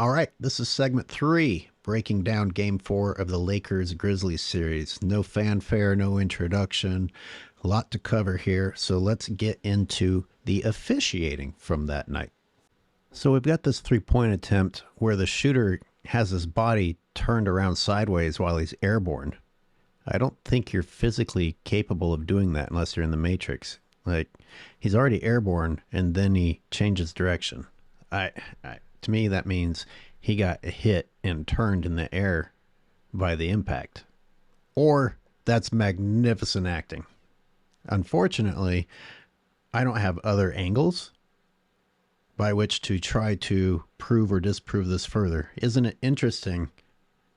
All right, this is segment 3, breaking down game 4 of the Lakers-Grizzlies series. No fanfare, no introduction, a lot to cover here, so let's get into the officiating from that night. So we've got this three-point attempt where the shooter has his body turned around sideways while he's airborne. I don't think you're physically capable of doing that unless you're in the Matrix. Like, he's already airborne, and then he changes direction. To me, that means he got hit and turned in the air by the impact. Or that's magnificent acting. Unfortunately, I don't have other angles by which to try to prove or disprove this further. Isn't it interesting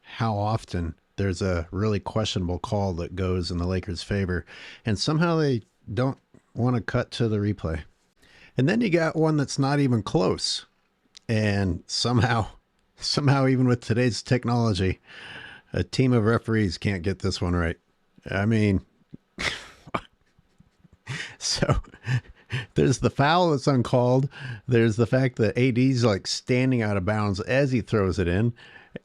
how often there's a really questionable call that goes in the Lakers' favor, and somehow they don't want to cut to the replay? And then you got one that's not even close. And somehow even with today's technology, a team of referees can't get this one right. I mean, so there's the foul that's uncalled. There's the fact that AD's like standing out of bounds as he throws it in.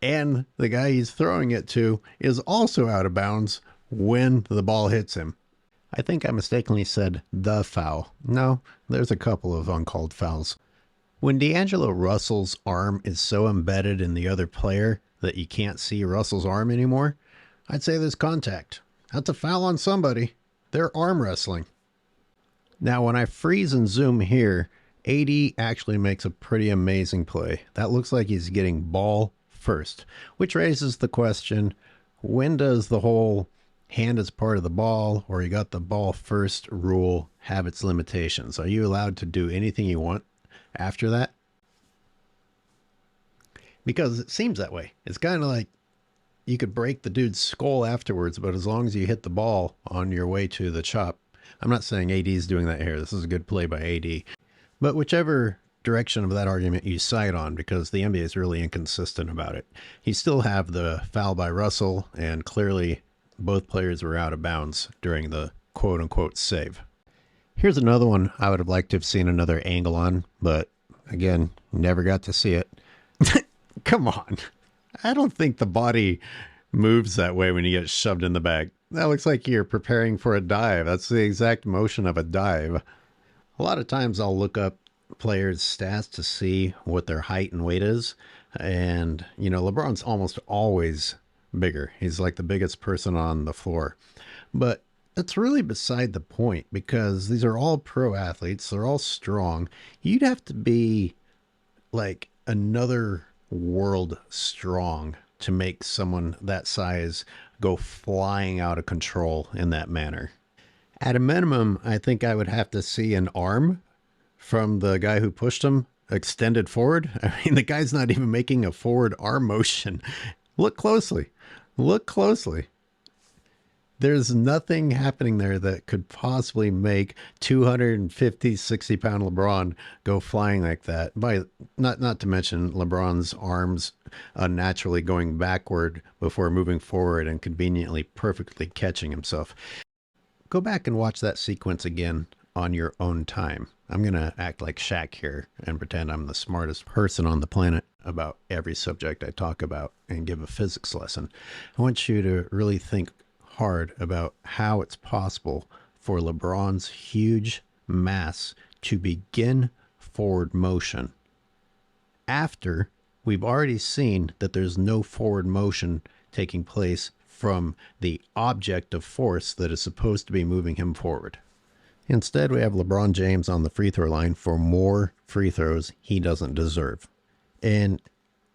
And the guy he's throwing it to is also out of bounds when the ball hits him. I think I mistakenly said the foul. No, there's a couple of uncalled fouls. When D'Angelo Russell's arm is so embedded in the other player that you can't see Russell's arm anymore, I'd say there's contact. That's a foul on somebody. They're arm wrestling. Now, when I freeze and zoom here, AD actually makes a pretty amazing play. That looks like he's getting ball first, which raises the question, when does the whole hand is part of the ball, or you got the ball first rule have its limitations? Are you allowed to do anything you want after that? Because it seems that way. It's kind of like you could break the dude's skull afterwards, but as long as you hit the ball on your way to the chop. I'm not saying AD is doing that here. This is a good play by AD. But whichever direction of that argument you side on, because the NBA is really inconsistent about it, you still have the foul by Russell, and clearly both players were out of bounds during the quote-unquote save. Here's another one I would have liked to have seen another angle on, but again, never got to see it. Come on. I don't think the body moves that way when you get shoved in the bag. That looks like you're preparing for a dive. That's the exact motion of a dive. A lot of times I'll look up players' stats to see what their height and weight is. And, you know, LeBron's almost always bigger. He's like the biggest person on the floor. But that's really beside the point, because these are all pro athletes. They're all strong. You'd have to be like another world strong to make someone that size go flying out of control in that manner. At a minimum, I think I would have to see an arm from the guy who pushed him extended forward. I mean, the guy's not even making a forward arm motion. Look closely. Look closely. There's nothing happening there that could possibly make 250, 60-pound LeBron go flying like that. By not to mention LeBron's arms unnaturally going backward before moving forward and conveniently perfectly catching himself. Go back and watch that sequence again on your own time. I'm going to act like Shaq here and pretend I'm the smartest person on the planet about every subject I talk about and give a physics lesson. I want you to really think hard about how it's possible for LeBron's huge mass to begin forward motion after we've already seen that there's no forward motion taking place from the object of force that is supposed to be moving him forward. Instead, we have LeBron James on the free throw line for more free throws he doesn't deserve. And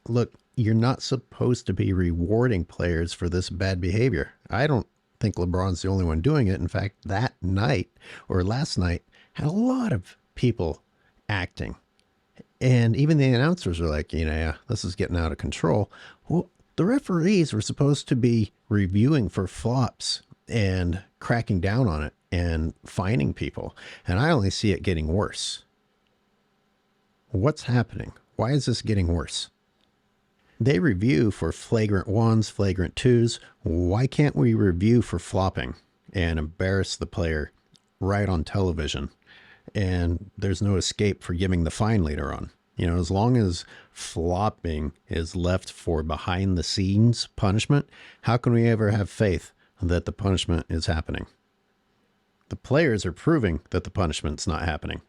look, you're not supposed to be rewarding players for this bad behavior. I don't think LeBron's the only one doing it. In fact, that night or last night had a lot of people acting. And even the announcers were like, yeah, this is getting out of control. Well, the referees were supposed to be reviewing for flops and cracking down on it and fining people. And I only see it getting worse. What's happening? Why is this getting worse? They review for flagrant ones, flagrant twos. Why can't we review for flopping and embarrass the player right on television? And there's no escape for giving the fine later on. You know, as long as flopping is left for behind the scenes punishment, how can we ever have faith that the punishment is happening? The players are proving that the punishment's not happening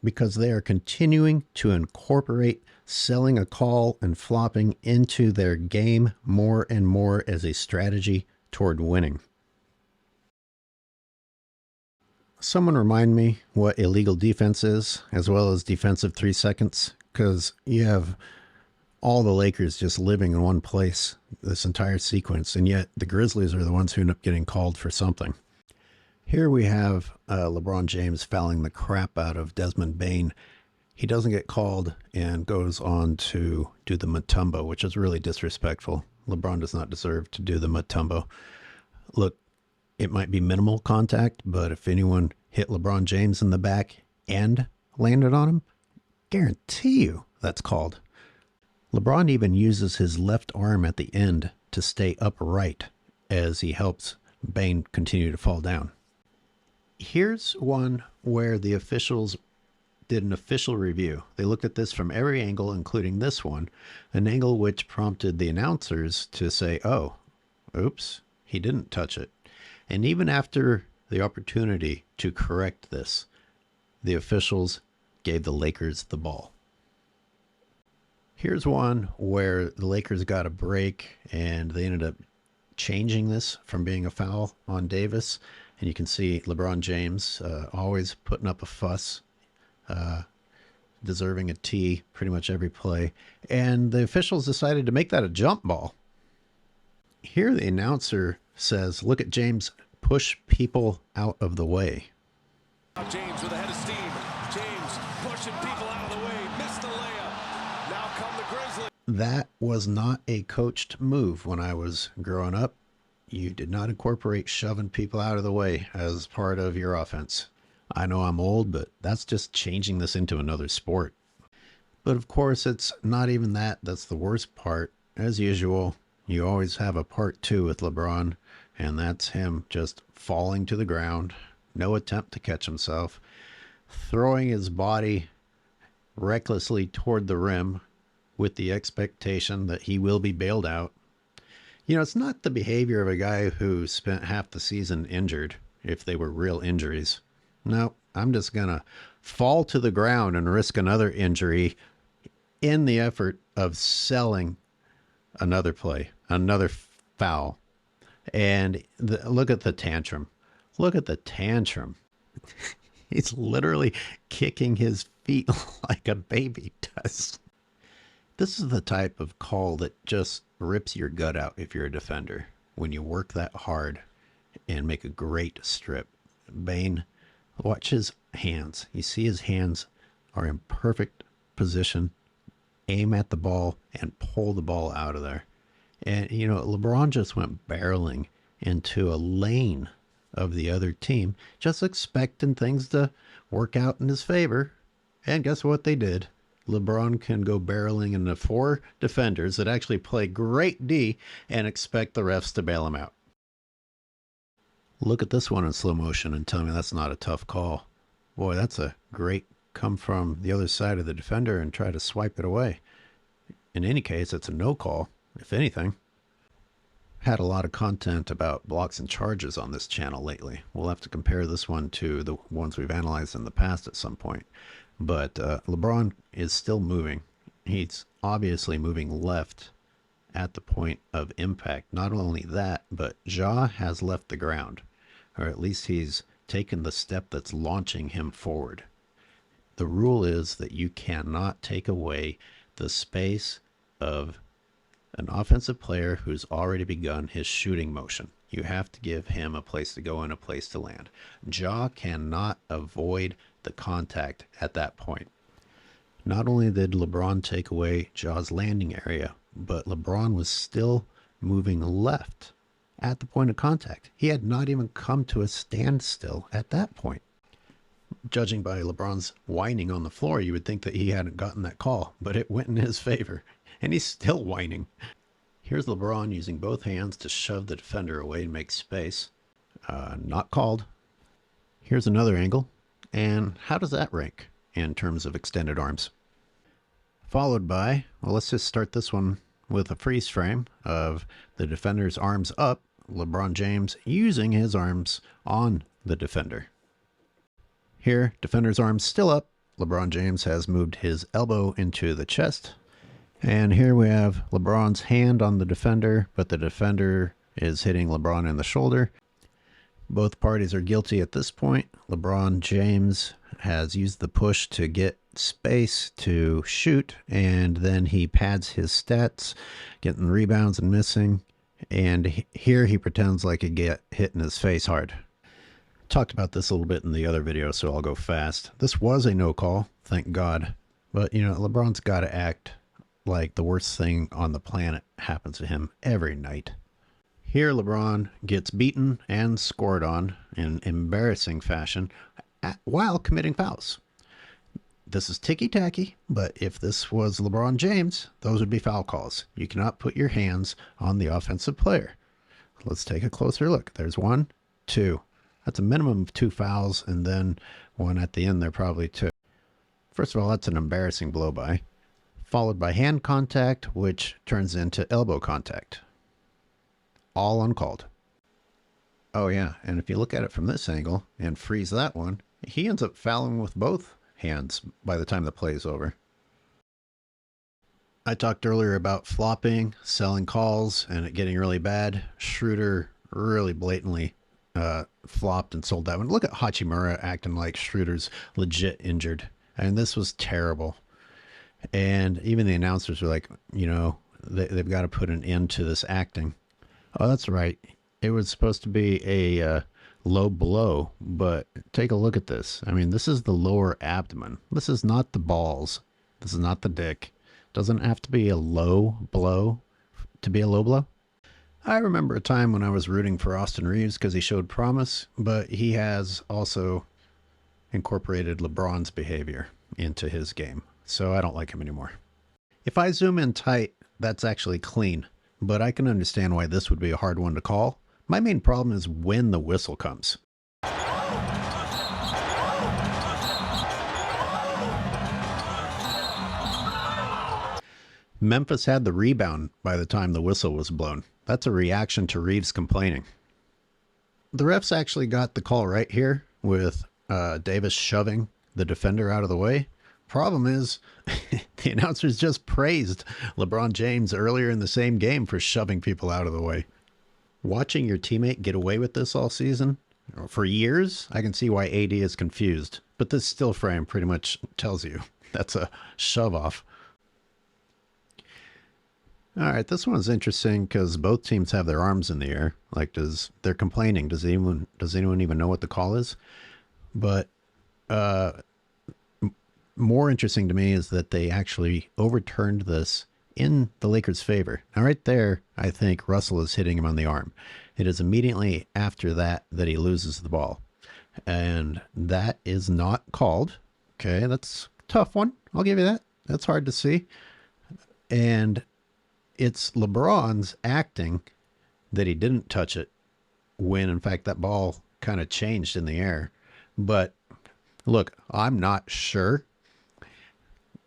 because they are continuing to incorporate selling a call and flopping into their game more and more as a strategy toward winning. Someone remind me what illegal defense is, as well as defensive 3 seconds, because you have all the Lakers just living in one place this entire sequence, and yet the Grizzlies are the ones who end up getting called for something. Here we have LeBron James fouling the crap out of Desmond Bane. He doesn't get called and goes on to do the Mutombo, which is really disrespectful. LeBron does not deserve to do the Mutombo. Look, it might be minimal contact, but if anyone hit LeBron James in the back and landed on him, guarantee you that's called. LeBron even uses his left arm at the end to stay upright as he helps Bane continue to fall down. Here's one where the officials did an official review. They looked at this from every angle, including this one, an angle which prompted the announcers to say, oh, oops, he didn't touch it. And even after the opportunity to correct this, the officials gave the Lakers the ball. Here's one where the Lakers got a break and they ended up changing this from being a foul on Davis. And you can see LeBron James always putting up a fuss, deserving a T pretty much every play. And the officials decided to make that a jump ball. Here the announcer says, look at James push people out of the way. James with a head of steam. James pushing people out of the way. Missed the layup. Now come the Grizzlies. That was not a coached move when I was growing up. You did not incorporate shoving people out of the way as part of your offense. I know I'm old, but that's just changing this into another sport. But of course, it's not even that. That's the worst part. As usual, you always have a part 2 with LeBron, and that's him just falling to the ground, no attempt to catch himself, throwing his body recklessly toward the rim with the expectation that he will be bailed out. You know, it's not the behavior of a guy who spent half the season injured, if they were real injuries. No, I'm just going to fall to the ground and risk another injury in the effort of selling another play, another foul. And look at the tantrum. Look at the tantrum. He's literally kicking his feet like a baby does. This is the type of call that just rips your gut out if you're a defender. When you work that hard and make a great strip. Bane, watch his hands. You see his hands are in perfect position. Aim at the ball and pull the ball out of there. And, you know, LeBron just went barreling into a lane of the other team, just expecting things to work out in his favor. And guess what they did? LeBron can go barreling into 4 defenders that actually play great D and expect the refs to bail him out. Look at this one in slow motion and tell me that's not a tough call. Boy, that's a great come from the other side of the defender and try to swipe it away. In any case, it's a no call, if anything. Had a lot of content about blocks and charges on this channel lately. We'll have to compare this one to the ones we've analyzed in the past at some point. But LeBron is still moving. He's obviously moving left at the point of impact. Not only that, but Ja has left the ground, or at least he's taken the step that's launching him forward. The rule is that you cannot take away the space of an offensive player who's already begun his shooting motion. You have to give him a place to go and a place to land. Ja cannot avoid the contact at that point. Not only did LeBron take away Ja's landing area, but LeBron was still moving left at the point of contact. He had not even come to a standstill at that point. Judging by LeBron's whining on the floor, you would think that he hadn't gotten that call, but it went in his favor, and he's still whining. Here's LeBron using both hands to shove the defender away and make space. Not called. Here's another angle. And how does that rank in terms of extended arms? Followed by, well, let's just start this one with a freeze frame of the defender's arms up, LeBron James using his arms on the defender. Here, defender's arms still up. LeBron James has moved his elbow into the chest. And here we have LeBron's hand on the defender, but the defender is hitting LeBron in the shoulder. Both parties are guilty at this point. LeBron James has used the push to get space to shoot, and then he pads his stats, getting rebounds and missing. And here he pretends like he get hit in his face hard. Talked about this a little bit in the other video, so I'll go fast. This was a no call, thank God. But, you know, LeBron's got to act like the worst thing on the planet happens to him every night. Here, LeBron gets beaten and scored on in embarrassing fashion while committing fouls. This is ticky-tacky, but if this was LeBron James, those would be foul calls. You cannot put your hands on the offensive player. Let's take a closer look. There's 1, 2. That's a minimum of 2 fouls, and then one at the end there, probably 2. First of all, that's an embarrassing blow-by, followed by hand contact, which turns into elbow contact. All uncalled. Oh yeah, and if you look at it from this angle and freeze that one, he ends up fouling with both hands by the time the play is over. I talked earlier about flopping, selling calls, and it getting really bad. Schroeder really blatantly flopped and sold that one. Look at Hachimura acting like Schroeder's legit injured. And this was terrible. And even the announcers were like, you know, they've got to put an end to this acting. Oh, that's right. It was supposed to be a low blow, but take a look at this. I mean, this is the lower abdomen. This is not the balls. This is not the dick. Doesn't have to be a low blow to be a low blow. I remember a time when I was rooting for Austin Reeves because he showed promise, but he has also incorporated LeBron's behavior into his game, so I don't like him anymore. If I zoom in tight, that's actually clean, but I can understand why this would be a hard one to call. My main problem is when the whistle comes. Memphis had the rebound by the time the whistle was blown. That's a reaction to Reeves complaining. The refs actually got the call right here with Davis shoving the defender out of the way. Problem is, the announcers just praised LeBron James earlier in the same game for shoving people out of the way. Watching your teammate get away with this all season, for years, I can see why AD is confused. But this still frame pretty much tells you that's a shove off. All right, this one is interesting because both teams have their arms in the air. Like, they're complaining. Does anyone even know what the call is? But more interesting to me is that they actually overturned this in the Lakers' favor. Now, right there, I think Russell is hitting him on the arm. It is immediately after that that he loses the ball. And that is not called. Okay, that's a tough one. I'll give you that. That's hard to see. And it's LeBron's acting that he didn't touch it when, in fact, that ball kind of changed in the air. But look, I'm not sure,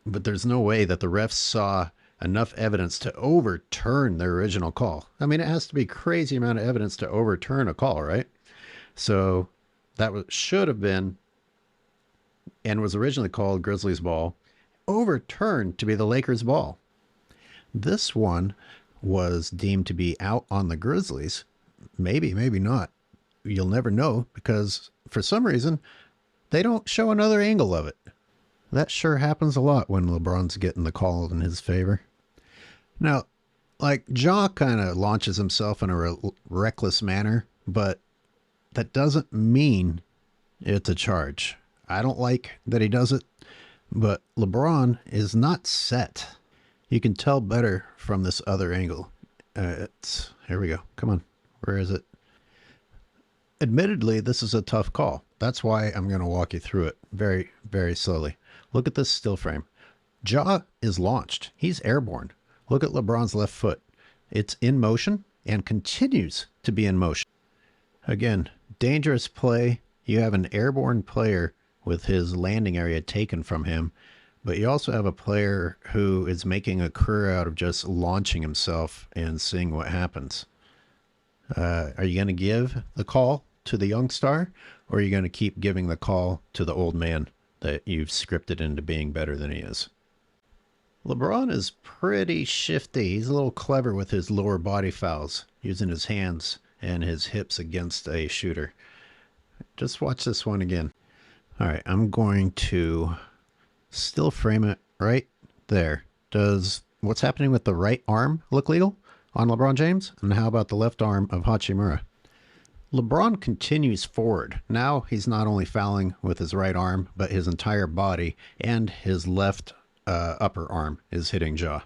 but there's no way that the refs saw enough evidence to overturn their original call. I mean, it has to be a crazy amount of evidence to overturn a call, right? So that should have been, and was originally called Grizzlies ball, overturned to be the Lakers ball. This one was deemed to be out on the Grizzlies. Maybe, maybe not. You'll never know because for some reason, they don't show another angle of it. That sure happens a lot when LeBron's getting the call in his favor. Now, like, Ja kind of launches himself in a reckless manner, but that doesn't mean it's a charge. I don't like that he does it, but LeBron is not set. You can tell better from this other angle. Here we go. Come on. Where is it? Admittedly, this is a tough call. That's why I'm going to walk you through it very, very slowly. Look at this still frame. Ja is launched. He's airborne. Look at LeBron's left foot. It's in motion and continues to be in motion. Again, dangerous play. You have an airborne player with his landing area taken from him, But you also have a player who is making a career out of just launching himself and seeing what happens. Are you going to give the call to the young star, or are you going to keep giving the call to the old man that you've scripted into being better than he is? LeBron is pretty shifty. He's a little clever with his lower body fouls, using his hands and his hips against a shooter. Just watch this one again. All right, I'm going to still frame it right there. Does what's happening with the right arm look legal on LeBron James? And how about the left arm of Hachimura? LeBron continues forward. Now he's not only fouling with his right arm, but his entire body and his left upper arm is hitting jaw.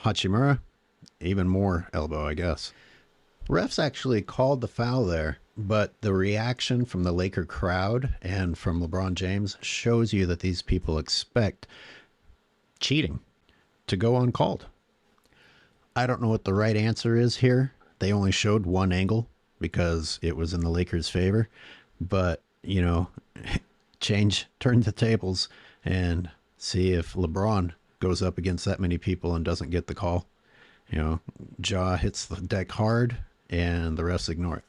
Hachimura, even more elbow, I guess. Refs actually called the foul there, but the reaction from the Laker crowd and from LeBron James shows you that these people expect cheating to go uncalled. I don't know what the right answer is here. They only showed one angle because it was in the Lakers' favor. But, you know, turn the tables and see if LeBron goes up against that many people and doesn't get the call. You know, jaw hits the deck hard and the refs ignore it.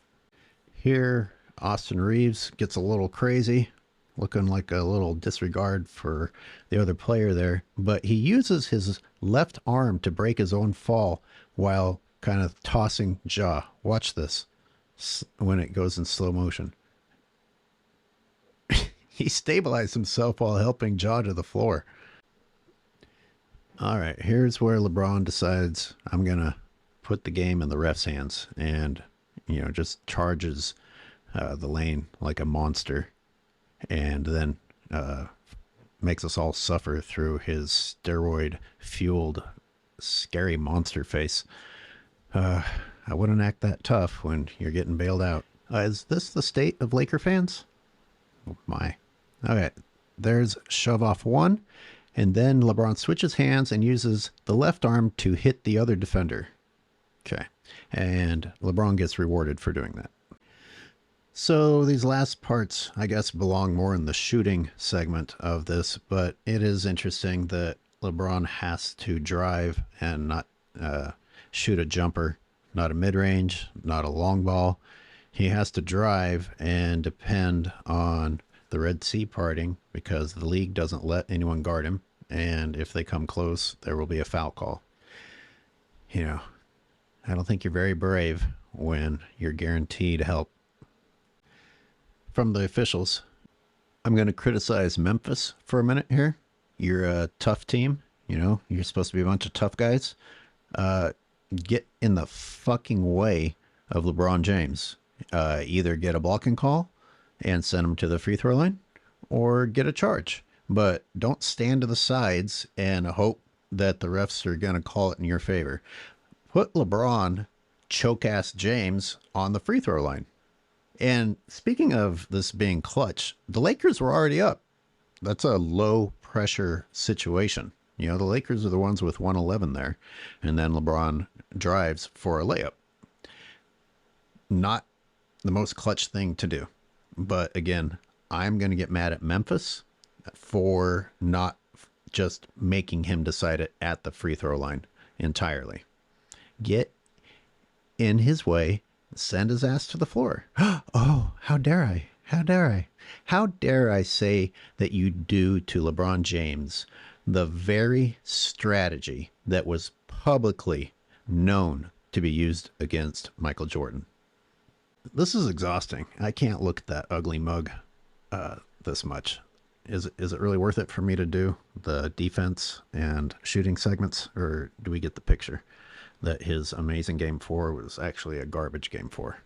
Here, Austin Reeves gets a little crazy, looking like a little disregard for the other player there, but he uses his left arm to break his own fall while kind of tossing jaw. Watch this when it goes in slow motion. He stabilized himself while helping jaw to the floor. All right, here's where LeBron decides, I'm going to put the game in the ref's hands, and, you know, just charges the lane like a monster, and then makes us all suffer through his steroid-fueled, scary monster face. I wouldn't act that tough when you're getting bailed out. Is this the state of Laker fans? Oh my. Okay, there's shove off one, and then LeBron switches hands and uses the left arm to hit the other defender. Okay, and LeBron gets rewarded for doing that. So these last parts, I guess, belong more in the shooting segment of this, but it is interesting that LeBron has to drive and not shoot a jumper, not a mid-range, not a long ball. He has to drive and depend on the Red Sea parting because the league doesn't let anyone guard him. And if they come close, there will be a foul call. You know, I don't think you're very brave when you're guaranteed help. From the officials, I'm going to criticize Memphis for a minute here. You're a tough team. You know, you're supposed to be a bunch of tough guys. Get in the fucking way of LeBron James. Either get a blocking call and send him to the free throw line, or get a charge. But don't stand to the sides and hope that the refs are going to call it in your favor. Put LeBron, choke-ass James, on the free throw line. And speaking of this being clutch, the Lakers were already up. That's a low-pressure situation. You know, the Lakers are the ones with 111 there. And then LeBron drives for a layup. Not the most clutch thing to do. But again, I'm going to get mad at Memphis for not just making him decide it at the free throw line entirely. Get in his way, send his ass to the floor. Oh, how dare I? How dare I? How dare I say that you do to LeBron James the very strategy that was publicly known to be used against Michael Jordan? This is exhausting. I can't look at that ugly mug this much. Is it really worth it for me to do the defense and shooting segments, or do we get the picture that his amazing game 4 was actually a garbage game 4?